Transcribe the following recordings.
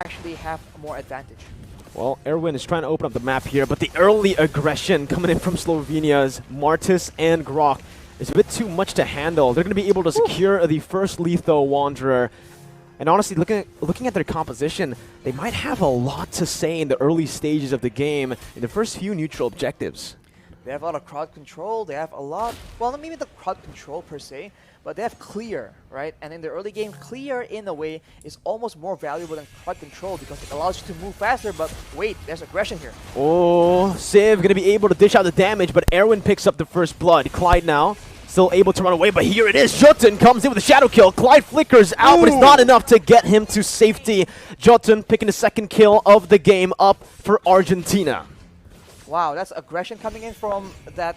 actually have more advantage. Well, Erwin is trying to open up the map here, but the early aggression coming in from Slovenia's Martis and Grok is a bit too much to handle. They're going to be able to secure the first lethal Wanderer. And honestly, looking at their composition, they might have a lot to say in the early stages of the game in the first few neutral objectives. They have a lot of crowd control. They have a lot, well, not maybe the crowd control per se, but they have clear, right? And in the early game, clear in a way is almost more valuable than crowd control because it allows you to move faster, but wait, there's aggression here. Oh, Civ going to be able to dish out the damage, but Erwin picks up the first blood. Clyde now still able to run away, but here it is. Jotun comes in with a shadow kill. Clyde flickers out, but it's not enough to get him to safety. Jotun picking the second kill of the game up for Argentina. Wow, that's aggression coming in from the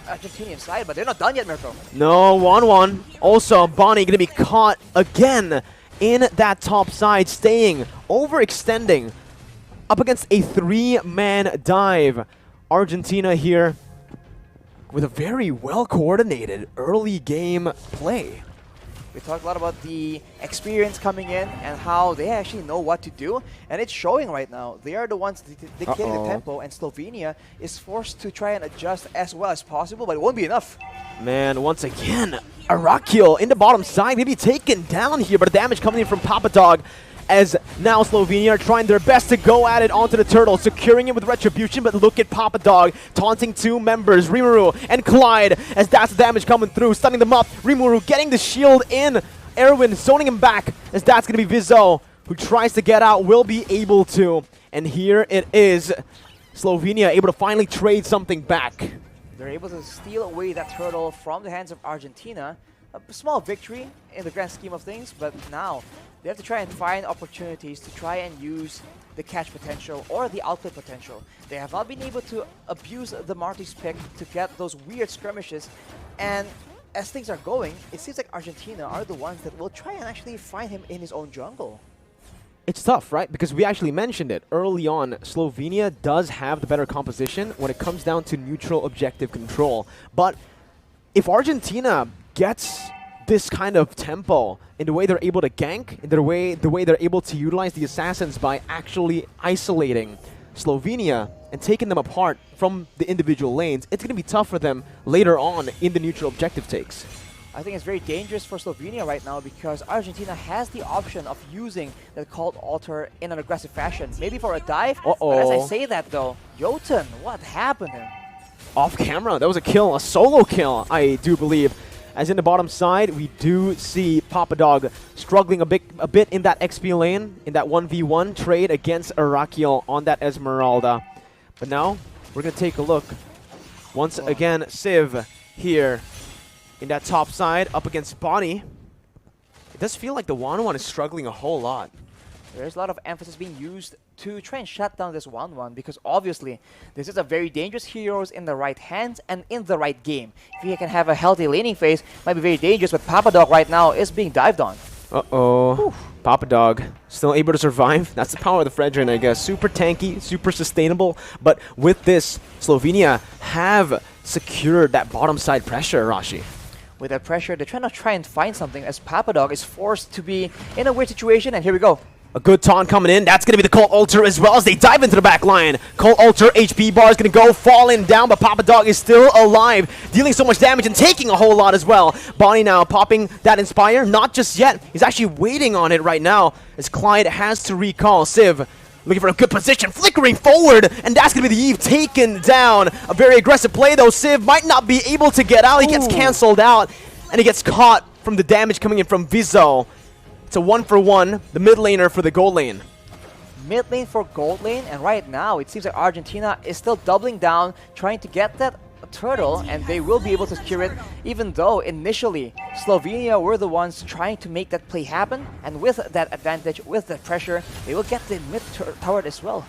Argentinian side, but they're not done yet, Mirko. No, 1-1. Also, Bonnie going to be caught again in that top side, staying, overextending, up against a 3-man dive. Argentina here with a very well-coordinated early game play. We talked a lot about the experience coming in and how they actually know what to do, and it's showing right now. They are the ones dictating the tempo, and Slovenia is forced to try and adjust as well as possible, but it won't be enough. Man, once again, Arakil in the bottom side, maybe taken down here, but the damage coming in from Papadog, as now Slovenia are trying their best to go at it onto the turtle, securing it with Retribution, but look at Papadog taunting two members, Rimuru and Clyde, as that's the damage coming through, stunning them up. Rimuru getting the shield in, Erwin zoning him back, as that's going to be Vizo, who tries to get out, will be able to. And here it is, Slovenia able to finally trade something back. They're able to steal away that turtle from the hands of Argentina. A small victory in the grand scheme of things, but now they have to try and find opportunities to try and use the catch potential or the output potential. They have not been able to abuse the Marty's pick to get those weird skirmishes, and as things are going, it seems like Argentina are the ones that will try and actually find him in his own jungle. It's tough, right? Because we actually mentioned it early on. Slovenia does have the better composition when it comes down to neutral objective control. But if Argentina gets this kind of tempo in the way they're able to gank, in the way they're able to utilize the assassins by actually isolating Slovenia and taking them apart from the individual lanes, it's going to be tough for them later on in the neutral objective takes. I think it's very dangerous for Slovenia right now because Argentina has the option of using the Cult Altar in an aggressive fashion. Maybe for a dive, but as I say that though, Jotun, what happened to him? Off camera, that was a kill, a solo kill, I do believe. As in the bottom side, we do see Papadog struggling a bit in that XP lane, in that 1v1 trade against Arakiel on that Esmeralda. But now, we're going to take a look. Once again, Civ here in that top side, up against Bonnie. It does feel like the 1-1 is struggling a whole lot. There's a lot of emphasis being used to try and shut down this 1-1 because obviously this is a very dangerous heroes in the right hands and in the right game. If he can have a healthy laning phase, might be very dangerous, but Papadog right now is being dived on. Uh-oh. Papadog still able to survive. That's the power of the Fredrin, I guess. Super tanky, super sustainable, but with this, Slovenia have secured that bottom side pressure, Rashi. With that pressure, they're trying to try and find something as Papadog is forced to be in a weird situation, and here we go. A good taunt coming in. That's going to be the Cult Altar as well as they dive into the back line. Cult Altar HP bar is going to go falling down, but Papadog is still alive, dealing so much damage and taking a whole lot as well. Bonnie now popping that Inspire. Not just yet. He's actually waiting on it right now as Clyde has to recall. Civ looking for a good position, flickering forward, and that's going to be the Eve taken down. A very aggressive play though. Civ might not be able to get out. He gets cancelled out, and he gets caught from the damage coming in from Vizo. It's a 1-for-1, the mid laner for the gold lane. Mid lane for gold lane, and right now it seems like Argentina is still doubling down, trying to get that turtle, and they will be able to secure it, even though initially Slovenia were the ones trying to make that play happen, and with that advantage, with that pressure, they will get the mid turret as well.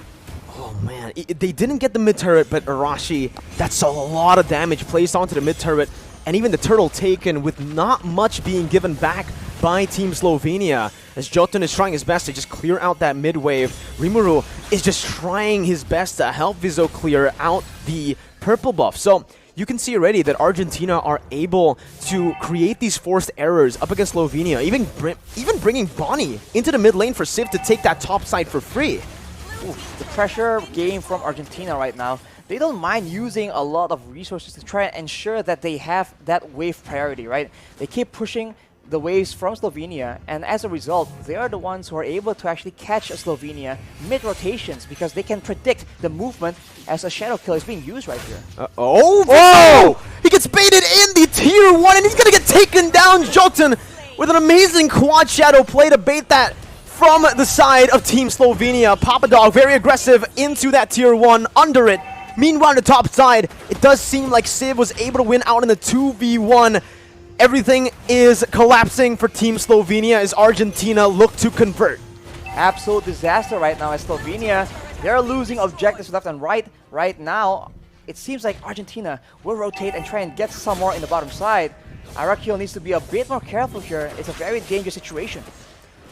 Oh man, they didn't get the mid turret, but Arashi, that's a lot of damage placed onto the mid turret, and even the turtle taken with not much being given back by Team Slovenia, as Jotun is trying his best to just clear out that mid wave. Rimuru is just trying his best to help Vizo clear out the purple buff. So you can see already that Argentina are able to create these forced errors up against Slovenia, even bringing Bonnie into the mid lane for Civ to take that top side for free. The pressure game from Argentina right now, they don't mind using a lot of resources to try and ensure that they have that wave priority, right? They keep pushing the waves from Slovenia, and as a result, they are the ones who are able to actually catch Slovenia mid-rotations because they can predict the movement as a shadow kill is being used right here. Oh! He gets baited in the tier 1, and he's gonna get taken down, Jotun, with an amazing quad shadow play to bait that from the side of Team Slovenia. Papadog very aggressive into that tier 1, under it. Meanwhile, on the top side, it does seem like Civ was able to win out in the 2v1. Everything is collapsing for Team Slovenia as Argentina look to convert. Absolute disaster right now as Slovenia, they're losing objectives left and right. Right now, it seems like Argentina will rotate and try and get some more in the bottom side. Arakiel needs to be a bit more careful here. It's a very dangerous situation.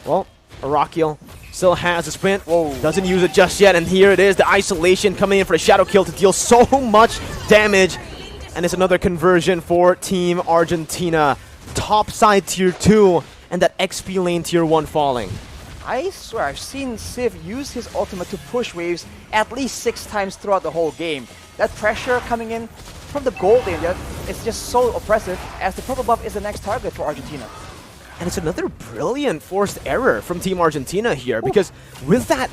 Well, Arakiel still has a sprint. Whoa. Doesn't use it just yet, and here it is, the isolation coming in for a shadow kill to deal so much damage. And it's another conversion for Team Argentina. Top side tier 2, and that XP lane tier 1 falling. I swear, I've seen Civ use his ultimate to push waves at least 6 times throughout the whole game. That pressure coming in from the gold lane, it's just so oppressive as the purple buff is the next target for Argentina. And it's another brilliant forced error from Team Argentina here, because with that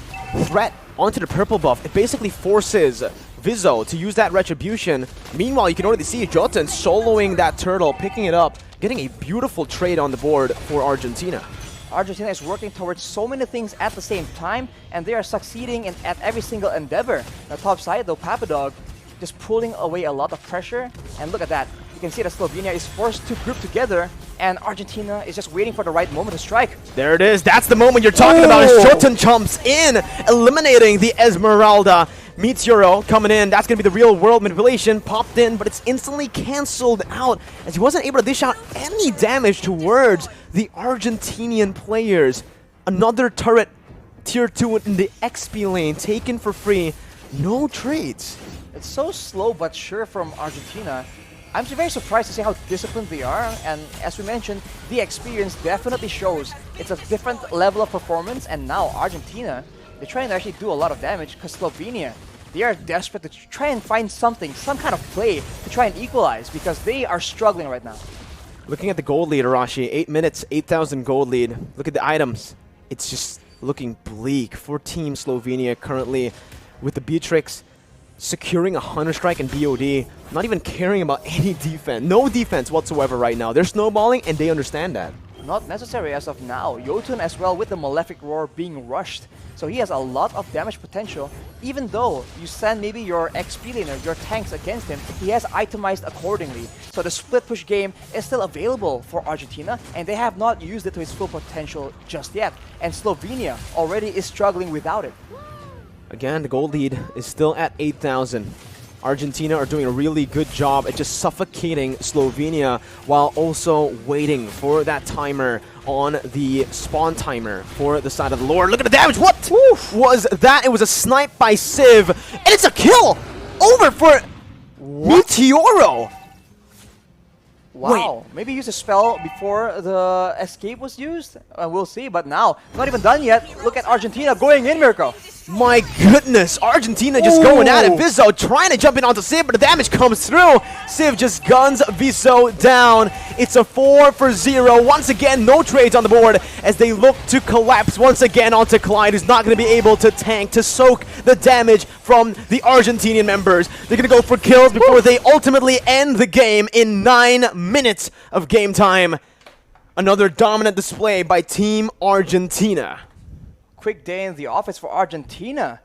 threat onto the purple buff, it basically forces Vizzo to use that retribution. Meanwhile, you can already see Jotun soloing that turtle, picking it up, getting a beautiful trade on the board for Argentina. Argentina is working towards so many things at the same time, and they are succeeding at every single endeavor. The top side, though, Papadog just pulling away a lot of pressure, and look at that. You can see that Slovenia is forced to group together, and Argentina is just waiting for the right moment to strike. There it is. That's the moment you're talking about as Jotun jumps in, eliminating the Esmeralda. Meteoro coming in. That's going to be the real world manipulation. Popped in, but it's instantly cancelled out as he wasn't able to dish out any damage towards the Argentinian players. Another turret, tier 2 in the XP lane, taken for free. No trades. It's so slow but sure from Argentina. I'm very surprised to see how disciplined they are, and as we mentioned, the experience definitely shows. It's a different level of performance, and now Argentina, they're trying to actually do a lot of damage because Slovenia, they are desperate to try and find something, some kind of play to try and equalize because they are struggling right now. Looking at the gold lead, Arashi, 8 minutes, 8,000 gold lead. Look at the items. It's just looking bleak for Team Slovenia currently with the Beatrix securing a Hunter Strike and BOD, not even caring about any defense. No defense whatsoever right now. They're snowballing and they understand that. Not necessary as of now. Jotun as well with the Malefic Roar being rushed. So he has a lot of damage potential. Even though you send maybe your XP laner, your tanks against him, he has itemized accordingly. So the split push game is still available for Argentina, and they have not used it to its full potential just yet. And Slovenia already is struggling without it. Again, the gold lead is still at 8,000. Argentina are doing a really good job at just suffocating Slovenia while also waiting for that timer on the spawn timer for the side of the Lord. Look at the damage! What was that? It was a snipe by Civ, and it's a kill over for Meteoro! Wow, maybe use a spell before the escape was used? We'll see, but now, not even done yet. Look at Argentina going in, Mirko. My goodness, Argentina just going at it. Vizzo trying to jump in onto Civ, but the damage comes through. Civ just guns Vizzo down. It's a 4-0. Once again, no trades on the board as they look to collapse once again onto Clyde, who's not going to be able to tank, to soak the damage from the Argentinian members. They're going to go for kills before they ultimately end the game in 9 minutes of game time. Another dominant display by Team Argentina. Quick day in the office for Argentina.